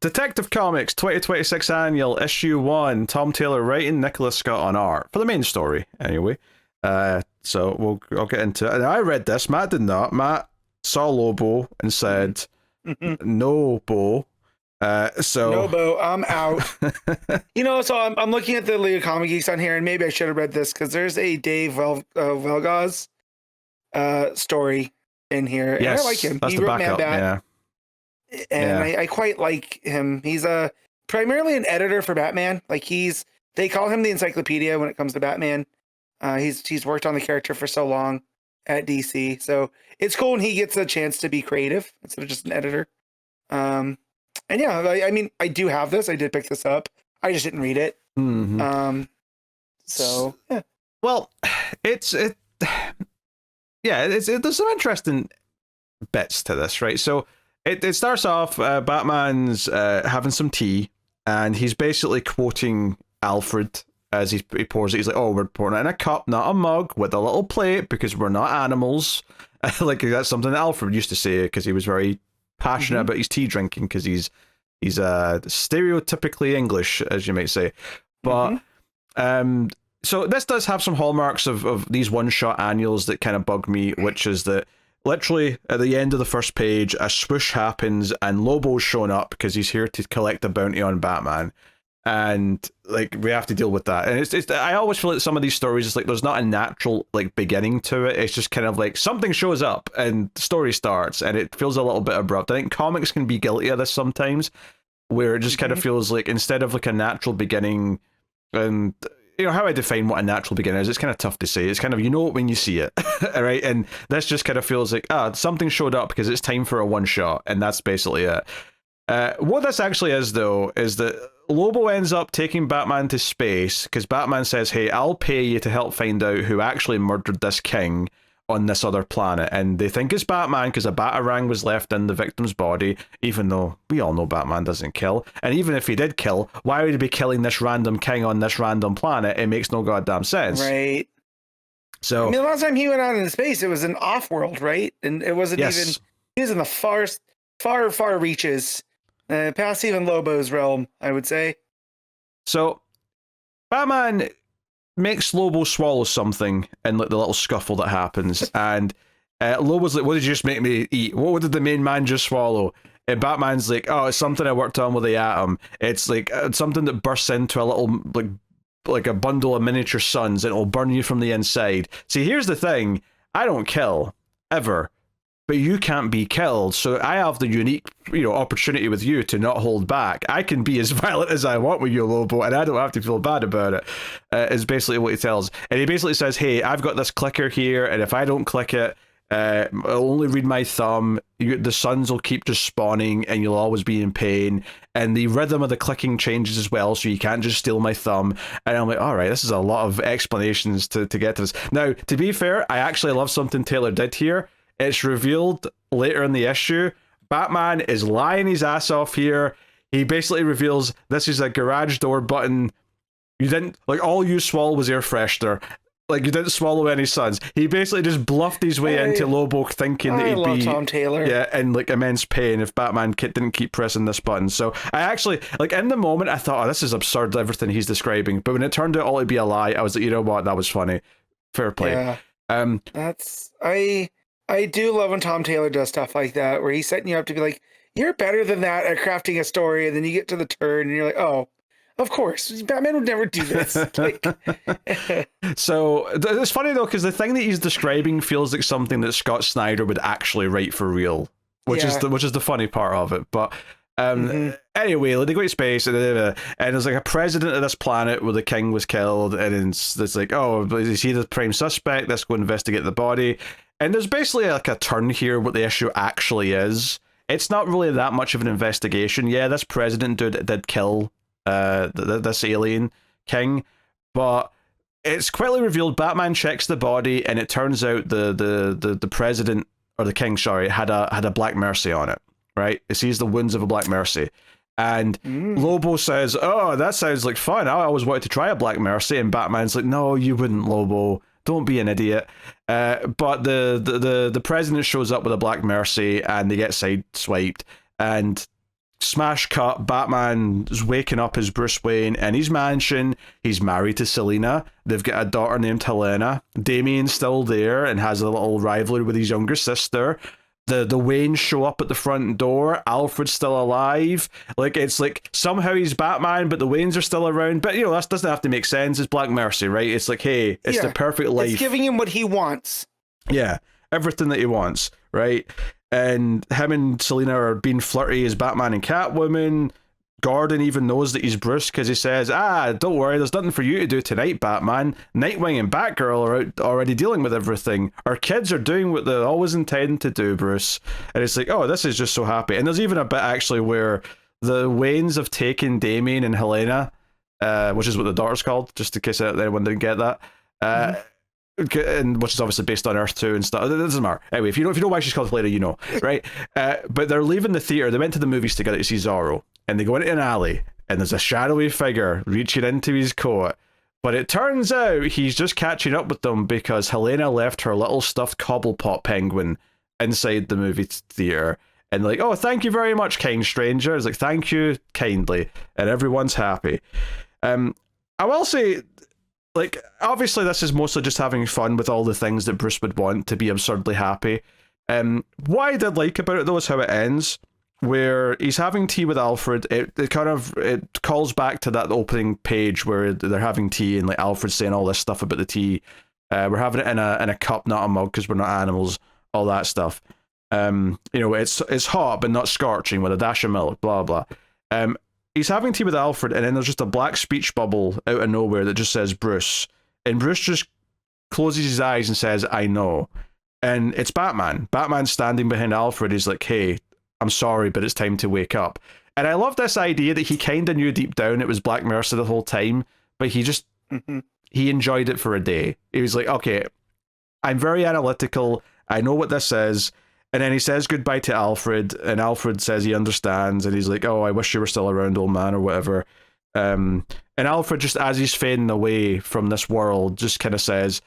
Detective Comics 2026 Annual, Issue 1, Tom Taylor writing, Nicola Scott on art. For the main story, anyway. So I'll get into it. And I read this, Matt did not. Matt saw Lobo and said, no, Bo. No, Bo, I'm out. So I'm looking at the League of Comic Geeks on here, and maybe I should have read this, because there's a Dave WIELGOSZ story in here. Yes, and I like him. That's He the wrote backup, Man Bat, and I quite like him. He's primarily an editor for Batman. Like they call him the encyclopedia when it comes to Batman. He's worked on the character for so long at DC, so it's cool when he gets a chance to be creative instead of just an editor. And yeah, I mean, I do have this. I did pick this up. I just didn't read it. Mm-hmm. So yeah. Well, there's some interesting bits to this, right? So it starts off, Batman's having some tea, and he's basically quoting Alfred as he pours it. He's like, oh, we're pouring it in a cup, not a mug, with a little plate, because we're not animals. Like, that's something that Alfred used to say, because he was very passionate about his tea drinking, because he's stereotypically English, as you might say. But so this does have some hallmarks of these one-shot annuals that kind of bug me, which is that literally at the end of the first page, a swoosh happens and Lobo's shown up because he's here to collect a bounty on Batman. And like, we have to deal with that. And it's I always feel like some of these stories, it's like there's not a natural like beginning to it. It's just kind of like something shows up and the story starts, and it feels a little bit abrupt. I think comics can be guilty of this sometimes, where it just kind of feels like instead of like a natural beginning, and how I define what a natural beginning is, it's kind of tough to say. It's kind of, it when you see it, right? And this just kind of feels like, something showed up because it's time for a one shot, and that's basically it. What this actually is, though, is that Lobo ends up taking Batman to space because Batman says, hey, I'll pay you to help find out who actually murdered this king on this other planet. And they think it's Batman because a batarang was left in the victim's body, even though we all know Batman doesn't kill. And even if he did kill, why would he be killing this random king on this random planet? It makes no goddamn sense. Right. So, I mean, the last time he went out into space, it was an off-world, right? And it wasn't even... He was in the far reaches. Past even Lobo's realm, I would say. So, Batman makes Lobo swallow something in like the little scuffle that happens, and Lobo's like, what did you just make me eat? What did the main man just swallow? And Batman's like, oh, it's something I worked on with the Atom. It's like something that bursts into a little like a bundle of miniature suns, and it'll burn you from the inside. See, here's the thing, I don't kill ever, but you can't be killed, so I have the unique, opportunity with you to not hold back. I can be as violent as I want with you, Lobo, and I don't have to feel bad about it, is basically what he tells. And he basically says, hey, I've got this clicker here, and if I don't click it, I'll only read my thumb, the suns will keep just spawning, and you'll always be in pain, and the rhythm of the clicking changes as well, so you can't just steal my thumb. And I'm like, alright, this is a lot of explanations to get to this. Now, to be fair, I actually love something Taylor did here. It's revealed later in the issue, Batman is lying his ass off here. He basically reveals this is a garage door button. You didn't, like, all you swallowed was air freshener. Like, you didn't swallow any suns. He basically just bluffed his way into Lobo thinking that he'd be Tom Taylor. Yeah, in like immense pain if Batman didn't keep pressing this button. So I actually, like, in the moment, I thought, oh, this is absurd, everything he's describing. But when it turned out all to be a lie, I was like, you know what, that was funny. Fair play. Yeah. I do love when Tom Taylor does stuff like that, where he's setting you up to be like, you're better than that at crafting a story, and then you get to the turn, and you're like, oh, of course, Batman would never do this. So it's funny though, because the thing that he's describing feels like something that Scott Snyder would actually write for real, which is the funny part of it. But anyway, they go to space, and there's like a president of this planet where the king was killed, and it's like, oh, is he the prime suspect? Let's go investigate the body. And there's basically like a turn here what the issue actually is. It's not really that much of an investigation. Yeah, this president dude did kill this alien king, but it's quickly revealed Batman checks the body, and it turns out the president, or the king, sorry, had a Black Mercy on it, right? It sees the wounds of a Black Mercy. And Lobo says, oh, that sounds like fun. I always wanted to try a Black Mercy. And Batman's like, no, you wouldn't, Lobo. Don't be an idiot. But the president shows up with a Black Mercy, and they get sideswiped. And smash cut, Batman's waking up as Bruce Wayne in his mansion. He's married to Selina. They've got a daughter named Helena. Damien's still there and has a little rivalry with his younger sister. The Waynes show up at the front door. Alfred's still alive. Like, it's like somehow he's Batman, but the Waynes are still around. But, that doesn't have to make sense. It's Black Mercy, right? It's like, hey, it's the perfect life. It's giving him what he wants. Yeah, everything that he wants, right? And him and Selina are being flirty as Batman and Catwoman. Gordon even knows that he's Bruce because he says, don't worry, there's nothing for you to do tonight, Batman. Nightwing and Batgirl are out already dealing with everything. Our kids are doing what they always intend to do, Bruce. And it's like, oh, this is just so happy. And there's even a bit actually where the Waynes have taken Damien and Helena, which is what the daughter's called, just in case anyone didn't get that. And which is obviously based on Earth 2 and stuff. It doesn't matter. Anyway, if you know why she's called Helena, right? But they're leaving the theater. They went to the movies together to see Zorro. And they go into an alley, and there's a shadowy figure reaching into his coat. But it turns out he's just catching up with them because Helena left her little stuffed Cobblepot penguin inside the movie theater. And they're like, oh, thank you very much, kind stranger. It's like, thank you kindly. And everyone's happy. I will say, like, obviously this is mostly just having fun with all the things that Bruce would want to be absurdly happy. What I did like about it, though, is how it ends, where he's having tea with Alfred. It calls back to that opening page where they're having tea and like Alfred's saying all this stuff about the tea. We're having it in a cup, not a mug, because we're not animals. All that stuff. It's hot but not scorching with a dash of milk. Blah blah. He's having tea with Alfred, and then there's just a black speech bubble out of nowhere that just says Bruce, and Bruce just closes his eyes and says, "I know," and it's Batman. Batman's standing behind Alfred. He's like, "Hey, I'm sorry, but it's time to wake up." And I love this idea that he kind of knew deep down it was Black Mercy the whole time, but he just, he enjoyed it for a day. He was like, okay, I'm very analytical. I know what this is. And then he says goodbye to Alfred, and Alfred says he understands, and he's like, oh, I wish you were still around, old man, or whatever. And Alfred, just as he's fading away from this world, just kind of says,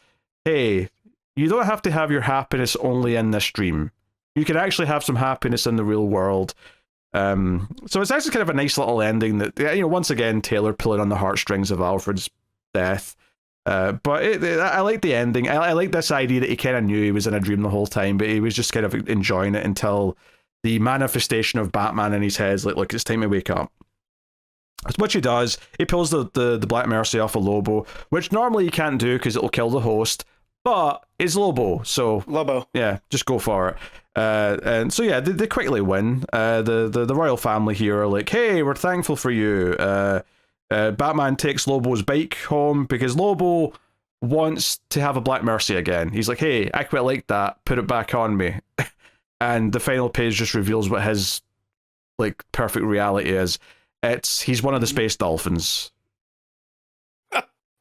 hey, you don't have to have your happiness only in this dream. You can actually have some happiness in the real world. So it's actually kind of a nice little ending that, once again, Taylor pulling on the heartstrings of Alfred's death. But I like the ending. I like this idea that he kind of knew he was in a dream the whole time, but he was just kind of enjoying it until the manifestation of Batman in his head is like, look, it's time to wake up. Which he does. He pulls the Black Mercy off of Lobo, which normally you can't do because it'll kill the host. But it's Lobo, so yeah, just go for it. And so yeah, they quickly win. The royal family here are like, hey, we're thankful for you. Batman takes Lobo's bike home because Lobo wants to have a Black Mercy again. He's like, hey, I quite like that. Put it back on me. And the final page just reveals what his like perfect reality is. He's one of the space dolphins.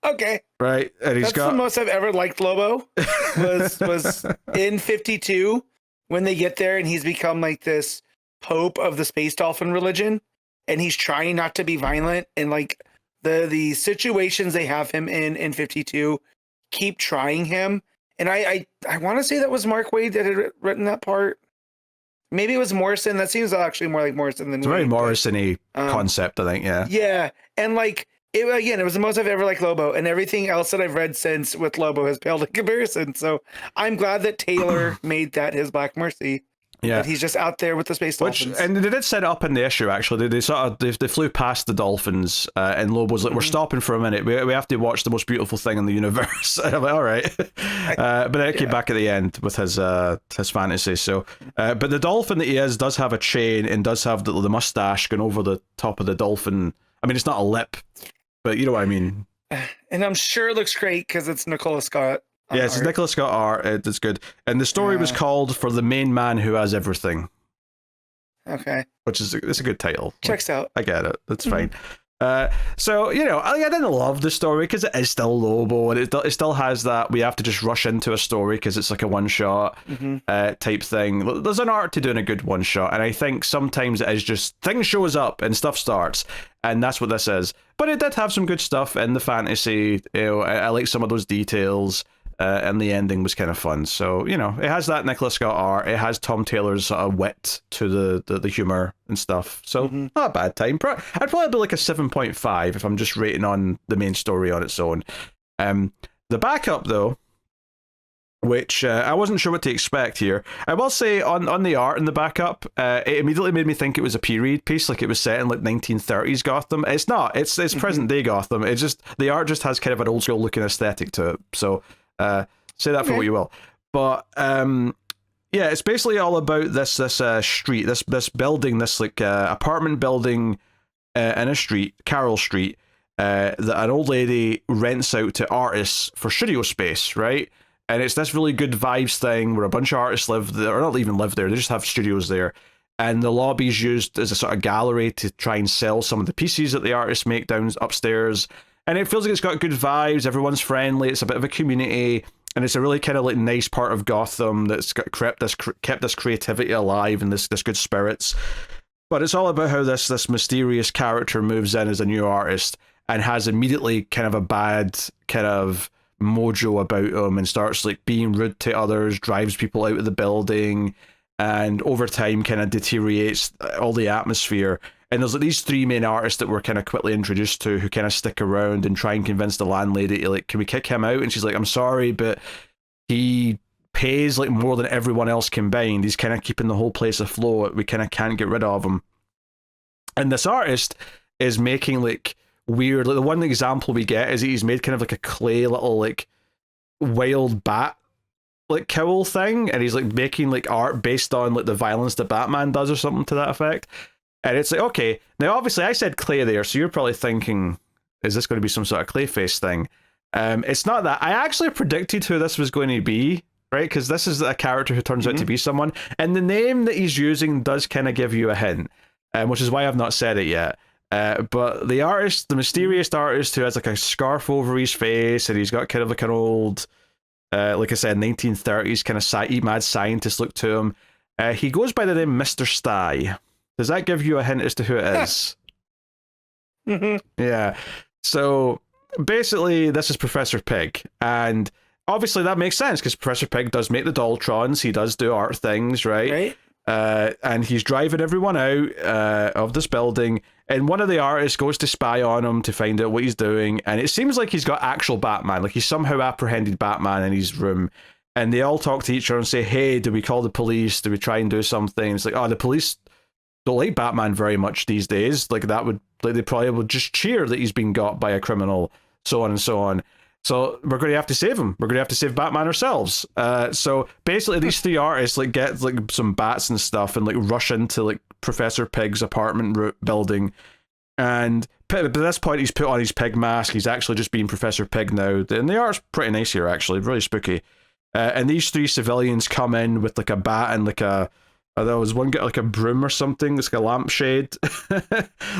Okay. Right. And That's the most I've ever liked Lobo was in 52 when they get there and he's become like this pope of the space dolphin religion, and he's trying not to be violent, and like the situations they have him in 52 keep trying him. And I want to say that was Mark Waid that had written that part. Maybe it was Morrison. That seems actually more like Morrison than it's a very Morrison-y concept, I think, yeah. Yeah. And like it was the most I've ever liked Lobo, and everything else that I've read since with Lobo has paled in comparison. So I'm glad that Taylor made that his Black Mercy. Yeah, that he's just out there with the space dolphins. And they did set it up in the issue, actually. They flew past the dolphins, and Lobo's like, we're stopping for a minute. We have to watch the most beautiful thing in the universe. And I'm like, all right. But then it came back at the end with his fantasy. So, but the dolphin that he is does have a chain and does have the mustache going over the top of the dolphin. I mean, it's not a lip, but you know what I mean. And I'm sure it looks great because it's NICOLA Scott. Yeah, it's NICOLA Scott art. It's good. And the story was called For the Main Man Who Has Everything. Okay. Which is it's a good title. Checks out. I get it. That's fine. So, I didn't love the story because it is still Lobo, and it still has that we have to just rush into a story because it's like a one-shot type thing. There's an art to doing a good one-shot, and I think sometimes it is just things shows up and stuff starts, and that's what this is. But it did have some good stuff in the fantasy. I like some of those details. and the ending was kind of fun. So, you know, it has that Nicola Scott art. It has Tom Taylor's sort of wit to the humor and stuff. So, not a bad time. I'd probably be like a 7.5 if I'm just rating on the main story on its own. The backup, though, which I wasn't sure what to expect here. I will say on the art in the backup, it immediately made me think it was a period piece, like it was set in like 1930s Gotham. It's not. It's present day Gotham. It's just the art just has kind of an old school looking aesthetic to it. So say that for what you will. But yeah, it's basically all about this street, this building, this like apartment building in a street, Carroll Street, that an old lady rents out to artists for studio space, right? And it's this really good vibes thing where a bunch of artists live there, or not even live there, they just have studios there. And the lobby's used as a sort of gallery to try and sell some of the pieces that the artists make down upstairs. And it feels like it's got good vibes, everyone's friendly, it's a bit of a community, and it's a really kind of like nice part of Gotham that's kept this creativity alive and this good spirits. But it's all about how this mysterious character moves in as a new artist and has immediately kind of a bad kind of mojo about him and starts like being rude to others, drives people out of the building, and over time kind of deteriorates all the atmosphere. And there's like these three main artists that we're kind of quickly introduced to who kind of stick around and try and convince the landlady to like, can we kick him out? And she's like, I'm sorry, but he pays like more than everyone else combined. He's kind of keeping the whole place afloat. We kind of can't get rid of him. And this artist is making like weird, like the one example we get is he's made kind of like a clay little like wild bat like cowl thing, and he's like making like art based on like the violence that Batman does or something to that effect. And it's like, okay, now obviously I said clay there, so you're probably thinking, is this going to be some sort of Clayface thing? It's not that. I actually predicted who this was going to be, right? Because this is a character who turns out to be someone, and the name that he's using does kind of give you a hint, which is why I've not said it yet. But the artist, the mysterious artist who has like a scarf over his face and he's got kind of like an old, like I said, 1930s kind of mad scientist look to him. He goes by the name Mr. Stye. Does that give you a hint as to who it is? Yeah. So basically, this is Professor Pig. And obviously that makes sense because Professor Pig does make the Dolltrons. He does do art things, right? And he's driving everyone out of this building, and one of the artists goes to spy on him to find out what he's doing, and it seems like he's got actual Batman, like he's somehow apprehended Batman in his room, and they all talk to each other and say, hey, do we call the police, do we try and do something? It's like, oh, the police don't like Batman very much these days, like that would, like they probably would just cheer that he's been got by a criminal, so on and so on. So we're going to have to save him. We're going to have to save Batman ourselves. So basically, these three artists like get like some bats and stuff and like rush into like Professor Pig's apartment building. And at this point, he's put on his pig mask. He's actually just being Professor Pig now. And the art's pretty nice here, actually, really spooky. And these three civilians come in with like a bat and like there was one got like a broom or something. It's like a lampshade.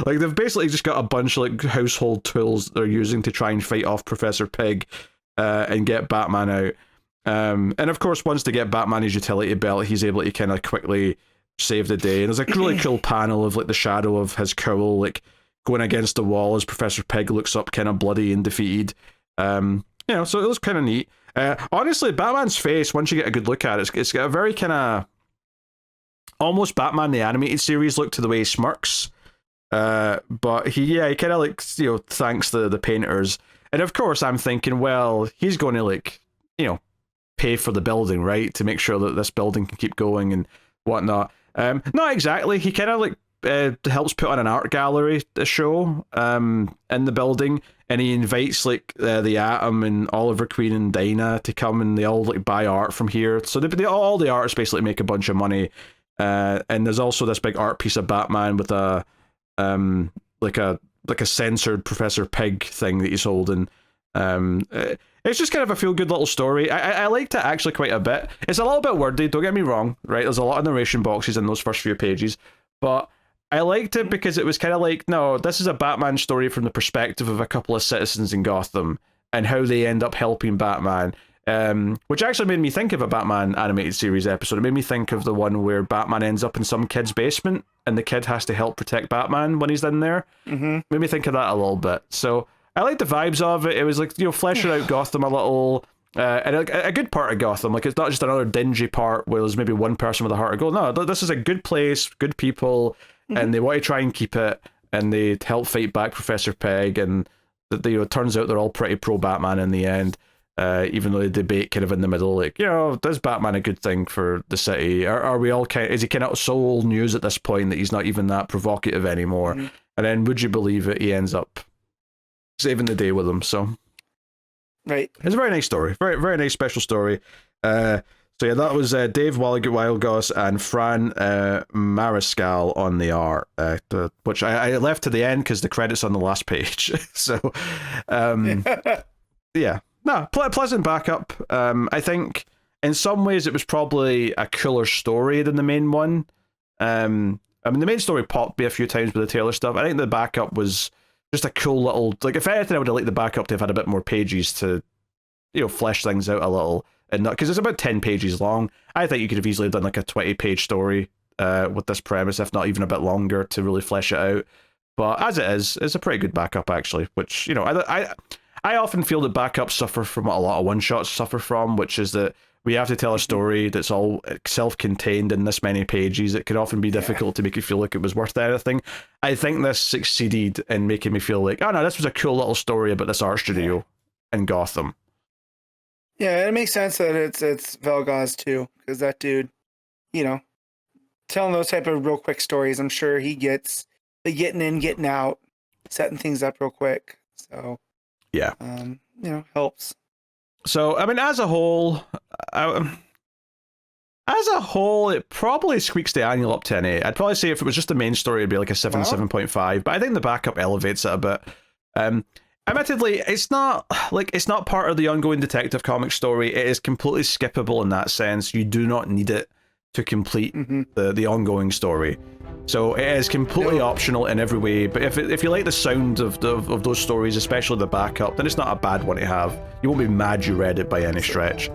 Like they've basically just got a bunch of like household tools they're using to try and fight off Professor Pig and get Batman out. And of course, once they get Batman his utility belt, he's able to kind of quickly save the day. And there's a really cool panel of like the shadow of his cowl like going against the wall as Professor Pig looks up kind of bloody and defeated. You know, so it was kind of neat. Honestly, Batman's face, once you get a good look at it, it's got a very kind of almost Batman the Animated Series look to the way he smirks. But he kind of like, you know, thanks the painters. And of course I'm thinking, well, he's going to like, you know, pay for the building, right? To make sure that this building can keep going and whatnot. Not exactly. He kind of like helps put on an art gallery show in the building, and he invites like the Atom and Oliver Queen and Dinah to come, and they all like buy art from here. So all the artists basically make a bunch of money. And there's also this big art piece of Batman with a like a censored Professor Pig thing that he's holding. It's just kind of a feel-good little story. I liked it actually quite a bit. It's a little bit wordy, don't get me wrong, right? There's a lot of narration boxes in those first few pages, but I liked it because it was kind of like, no, this is a Batman story from the perspective of a couple of citizens in Gotham and how they end up helping Batman. Which actually made me think of a Batman animated series episode. It made me think of the one where Batman ends up in some kid's basement and the kid has to help protect Batman when he's in there. Made me think of that a little bit. So I like the vibes of it. It was like, you know, fleshing out Gotham a little. And a good part of Gotham, like it's not just another dingy part where there's maybe one person with a heart of gold. No, this is a good place, good people, and they want to try and keep it, and they help fight back Professor Peg, and it turns out they're all pretty pro Batman in the end. Even though they debate kind of in the middle, like, is Batman a good thing for the city? Are we all is he kind of so old news at this point that he's not even that provocative anymore? And then would you believe it, he ends up saving the day with them. So right, it's a very nice story, very very nice special story. So yeah, that was Dave WIELGOSZ and Fran Mariscal on the art, which I left to the end because the credits on the last page. So yeah, no, pleasant backup. I think in some ways it was probably a cooler story than the main one. I mean, the main story popped me a few times with the Taylor stuff. I think the backup was just a cool little, like, if anything, I would have liked the backup to have had a bit more pages to, flesh things out a little, and not because it's about 10 pages long. I think you could have easily done like a 20-page story with this premise, if not even a bit longer, to really flesh it out. But as it is, it's a pretty good backup actually. Which I often feel that backups suffer from what a lot of one-shots suffer from, which is that we have to tell a story that's all self-contained in this many pages. It can often be difficult to make you feel like it was worth anything. I think this succeeded in making me feel like, oh no, this was a cool little story about this art studio in Gotham. Yeah, it makes sense that it's WIELGOSZ too, because that dude, telling those type of real quick stories, I'm sure he gets the getting in, getting out, setting things up real quick. So yeah, helps. So, I mean, as a whole, it probably squeaks the annual up to an 8. I'd probably say if it was just the main story, it'd be like a 7, 7.5. But I think the backup elevates it a bit. Admittedly, it's not part of the ongoing Detective Comics story. It is completely skippable in that sense. You do not need it to complete the ongoing story. So it is completely optional in every way, but if you like the sound of those stories, especially the backup, then it's not a bad one to have. You won't be mad you read it by any stretch.